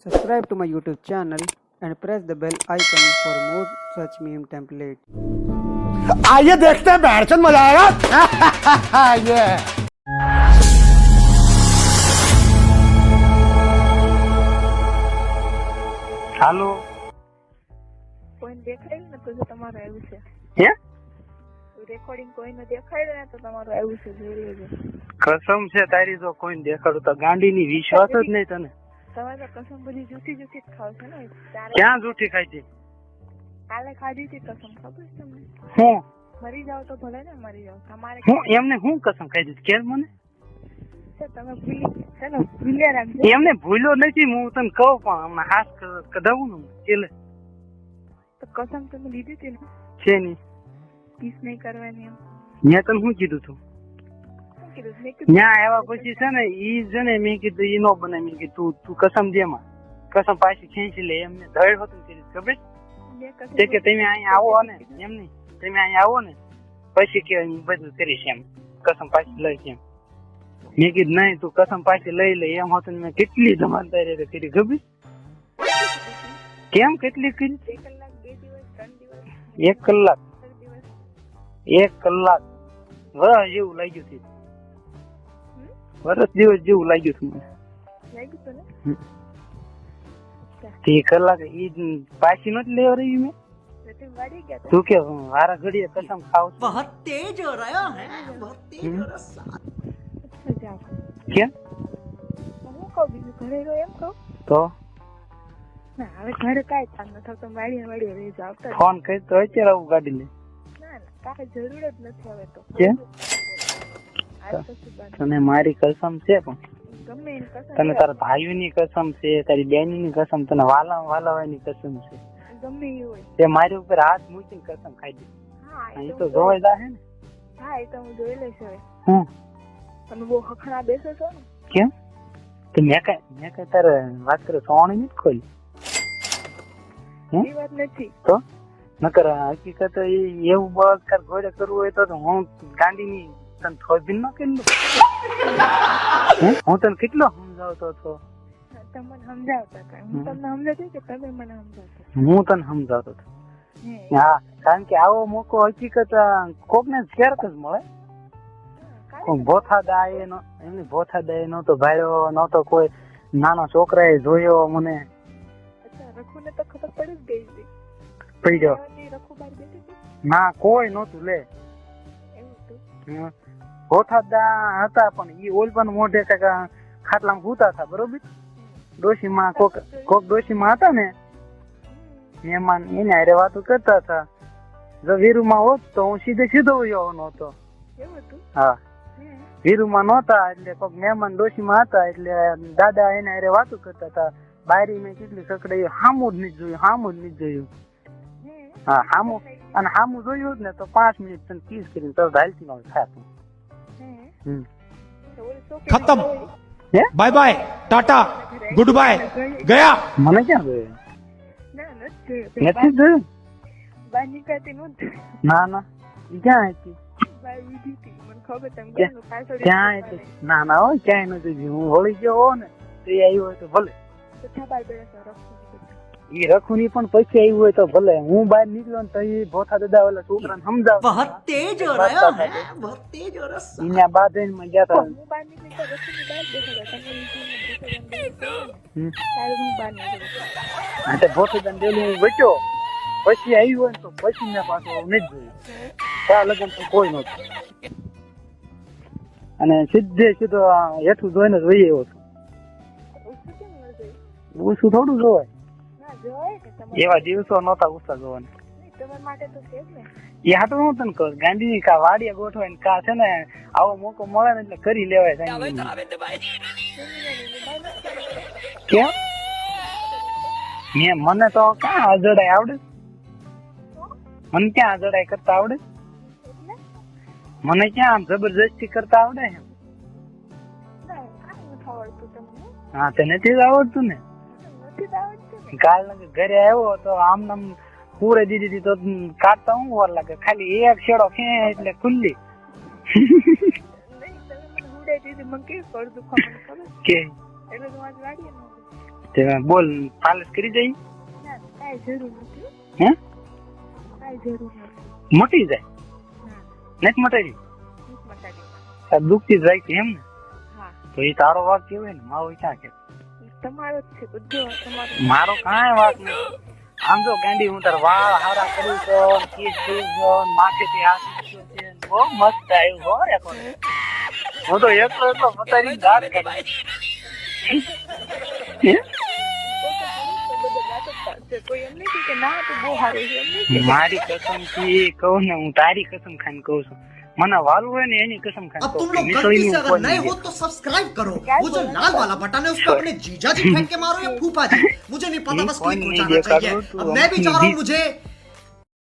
Subscribe to my YouTube channel and press the bell icon for more such meme templates. आइए देखते हैं बैठचंद मजा आएगा ये હાલો કોઈને દેખાડ્યું ને તો તમારું આવ્યું છે હે રેકોર્ડિંગ કોઈને દેખાડ્યું ને તો તમારું આવ્યું છે જોઈ લેજો કસમ છે તારી જો કોઈને દેખાડું તો ગાંડીની વિશ્વાસ જ નહીં તને તમે તો કસમ બધી જૂઠી જૂઠી જ ખાવ છો ને ક્યાં જૂઠી ખાઈ છે કાલે ખાધી હતી કસમ ખબર છે તમને હું મરી જાવ તો ભલે ને મરી જાવ તમારે હું એમને હું કસમ ખાઈ દીધી કેમ મને તમે ભૂલ્યા રાખજો એમને ભૂલ્યો નથી હું તને કહું પણ હમણાં હાથ કઢાવું ને એટલે તો કસમ તમે લીધી હતી ને છે નહીં પીસ નહીં કરવાની એમ મેં તને શું કીધું તું શું કીધું મેં કીધું ત્યાં આવ્યા પછી છે ને ઈ છે ને મેં કીધું ઈ નો બને મેં કીધું તું કસમ દેમાં કસમ પાછી ખેંચી લે એમને ધડ હતું કીધું ખબર છે કે તમે અહીંયા આવો ને એમ નહીં તમે અહીંયા આવો ને પછી કે હું બધું કરીશ એમ કસમ પાછી લઈશ એમ મેં કીધું નહીં તું કસમ પાછી લઈ લે એમ હતું મેં કેટલી જમાનદારી કરી ખબર કેમ કેટલી કરી 2 કલાક 2 દિવસ 3 દિવસ 1 કલાક 4 દિવસ 1 કલાક વરસ જેવું લાગ્યું હતું વરસ દિવસ જેવું લાગ્યું હતું મને લાગ્યું તો ને તે કલાક ઈ પાછી નથી લેવા રહી મેં તમે વાડી ગયા તું કે વારા ઘડીએ કસમ ખાવ છું बहुत तेज हो रहा है बहुत तेज हो रहा है જાઓ કેમ હું કહું બીજું ઘરે રહો એમ કહું તો ના હવે ઘરે કાંઈ કામ ન થતું વાડીએ રહી જાવ તો ફોન કરી તો અત્યારે આવું ગાડી લે ના કાંઈ જરૂર જ નથી હવે તો કેમ આજ પછી બંધ તને મારી કસમ છે પણ ગમે એની કસમ તને તારા ભાઈઓની કસમ છે તારી બેનની કસમ તને વાલાવાની કસમ છે ગમે એ હોય તે મારી ઉપર હાથ મૂકીને કસમ ખાઈ દે હા અહીં તો જોવાય જાહે ને હા એ તો હું જોઈ લઈશ હવે હું તમે બહુ હખણા બેસો છો ને કેમ તો મેં કઈ તારે વાત કરે સોણી નથી ખોલી એ વાત નથી તો નકર હકીકત એવું બળાત્કાર ઘોડે કરવું હોય તો હું ગાંડીની તને થોભી ન કરી લઉં હું તને કેટલો સમજાવતો હતો તમે મને સમજાવતા હતા હું તમને સમજાવતી કે તમે મને સમજાવતા હું તને સમજાવતો હતો હે હા કારણ કે આવો મોકો હકીકત કોક ને ક્યારેક જ મળે ભોથા દાય એમની ભોથા દાય નતો ભાડ્યો નતો કોઈ નાનો છોકરાએ જોયો મને અચ્છા રખુ ને તો ખબર પડી જ ગઈ હતી પડી ગયો રખુ બાર બેઠી હતી ના કોઈ નતું લે એવું હતું ભોથા દા હતા પણ ઈ ઓલપન મોઢે કાકા ખાટલામાં ભૂતા હતા બરોબર ડોશીમાં કોક ડોશીમાં હતા ને મહેમાન એને હારે વાતો કરતા હતા જો વીરુમાં હોત તો હું સીધો જવાનો હતો એવું હતું હા વીરુમાં નહોતા એટલે કોક મહેમાન ડોશીમાં હતા એટલે દાદા એને હારે વાતો કરતા હતા બાયરી મેં કેટલી કકડાઈ હામું જ નહીં જોયું હા હામું અને હામું જોયું જ ને તો 5 મિનિટ તને કિસ કરીને તરત હાલતી નો થાતું खत्म bye bye tata good bye गया મને ક્યાં જોયું ના નથી નથી જોયું બાર નીકળતી નહોતી ના ઈ ક્યાં હતી બાર વીધી હતી મને ખબર તમે ક્યાં? ગયો પાછળ ક્યાં હતી ના હોય ક્યાંય નથી જોયું હું વળી ગયો હો ને તો એ આવ્યું હોય તો ભલે તો છાબાર બેઠા રખુ ઈ રખુની પણ પછી આવ્યું હોય તો ભલે હું બહાર નીકળ્યો ને તો એ ભોથા દાદા ઓલા છોકરાને સમજાવ बहुत तेज हो रहा है बहुत तेज हो रहा है એના બાંધીને માં ગયા હતા હું બહાર નીકળી તો રખુની બહાર બેઠા હતા તમે ત્યારે હું બહાર નીકળી અને ભોથા દાદા ડેલી હું બચ્યો પછી આવ્યું હોય ને તો પછી મેં પાછું નથી જોયું ત્યાં લગન તો કોઈ નહોતું અને સીધો હેઠું જોઈને જ વહી આવ્યો છું ઓછું કેમ ન જોયું ઓછું થોડું જોવાય ના જોવાય કે તમારે એવા દિવસો નહોતા ઓછા જોવાના નહીં, તમારા માટે તો છે જ ને એ હાટું હું તને કહું ગાંધીજી કા વાડિયા ગોઠવાય ને કા છે ને આવો મોકો મળે ને એટલે કરી લેવાય કેમ મને તો ક્યાં અજડાય આવડે મને ક્યાં અજડાય કરતા આવડે એટલે મને ક્યાં આમ જબરજસ્તી કરતા આવડે ના કાંઈ નથી આવડતું તમને હા તે નથી જ આવડતું ને નથી જ આવડતું ને કાલ ઘરે આવ્યો તો આમ નામ પૂરે દીધી તો કાઢતા હું વાર લાગે ખાલી એક છેડો ખેંચ એટલે ખુલ્લી નહીં તમે મને ઉડાઈ દીધી મને કેવી પડતું ખબર કે એટલે તો આજ વાડીએ ન તે બોલ પાલસ કરી જઈ ના કાંઈ જરૂર નથી હે કાંઈ જરૂર નથી મોટી જાય ના નથી મટાડી નથી મટાડી આ દુખતી જ રાખી એમ ને હા તો એ તારો વાક કેવાય ને મારો ક્યાં કે ઈ તમારો જ છે બધું તમારો મારો કાંઈ વાક નથી આમ જો ગાંડી હું તાર વાળ હારા કરું છો કેસ થઈ ગયો માથેથી હાથ મૂક્યો છે બહુ મસ્ત આવ્યું હો રેકોર્ડ હું તો એટલો પતારી દાંત કાઢું હે? કોઈ એમ નથી કે ના તો બહુ સારું છે એમ નહીં મારી કસમ થી કહું ને હું તારી કસમ ખાઈને કહું છું મને વાલું હોય ને એની કસમ ખાઈને अब तुम કહું लोग મેં તો गलती એની से ઉપર अगर नए નહીં हो तो सब्सक्राइब करो वो जो लाल वाला बटन है उस पर अपने जीजा जी फेंक के मारो या फूफा जी मुझे नहीं पता बस क्लिक हो जाना चाहिए अब मैं भी चाह रहा हूँ मुझे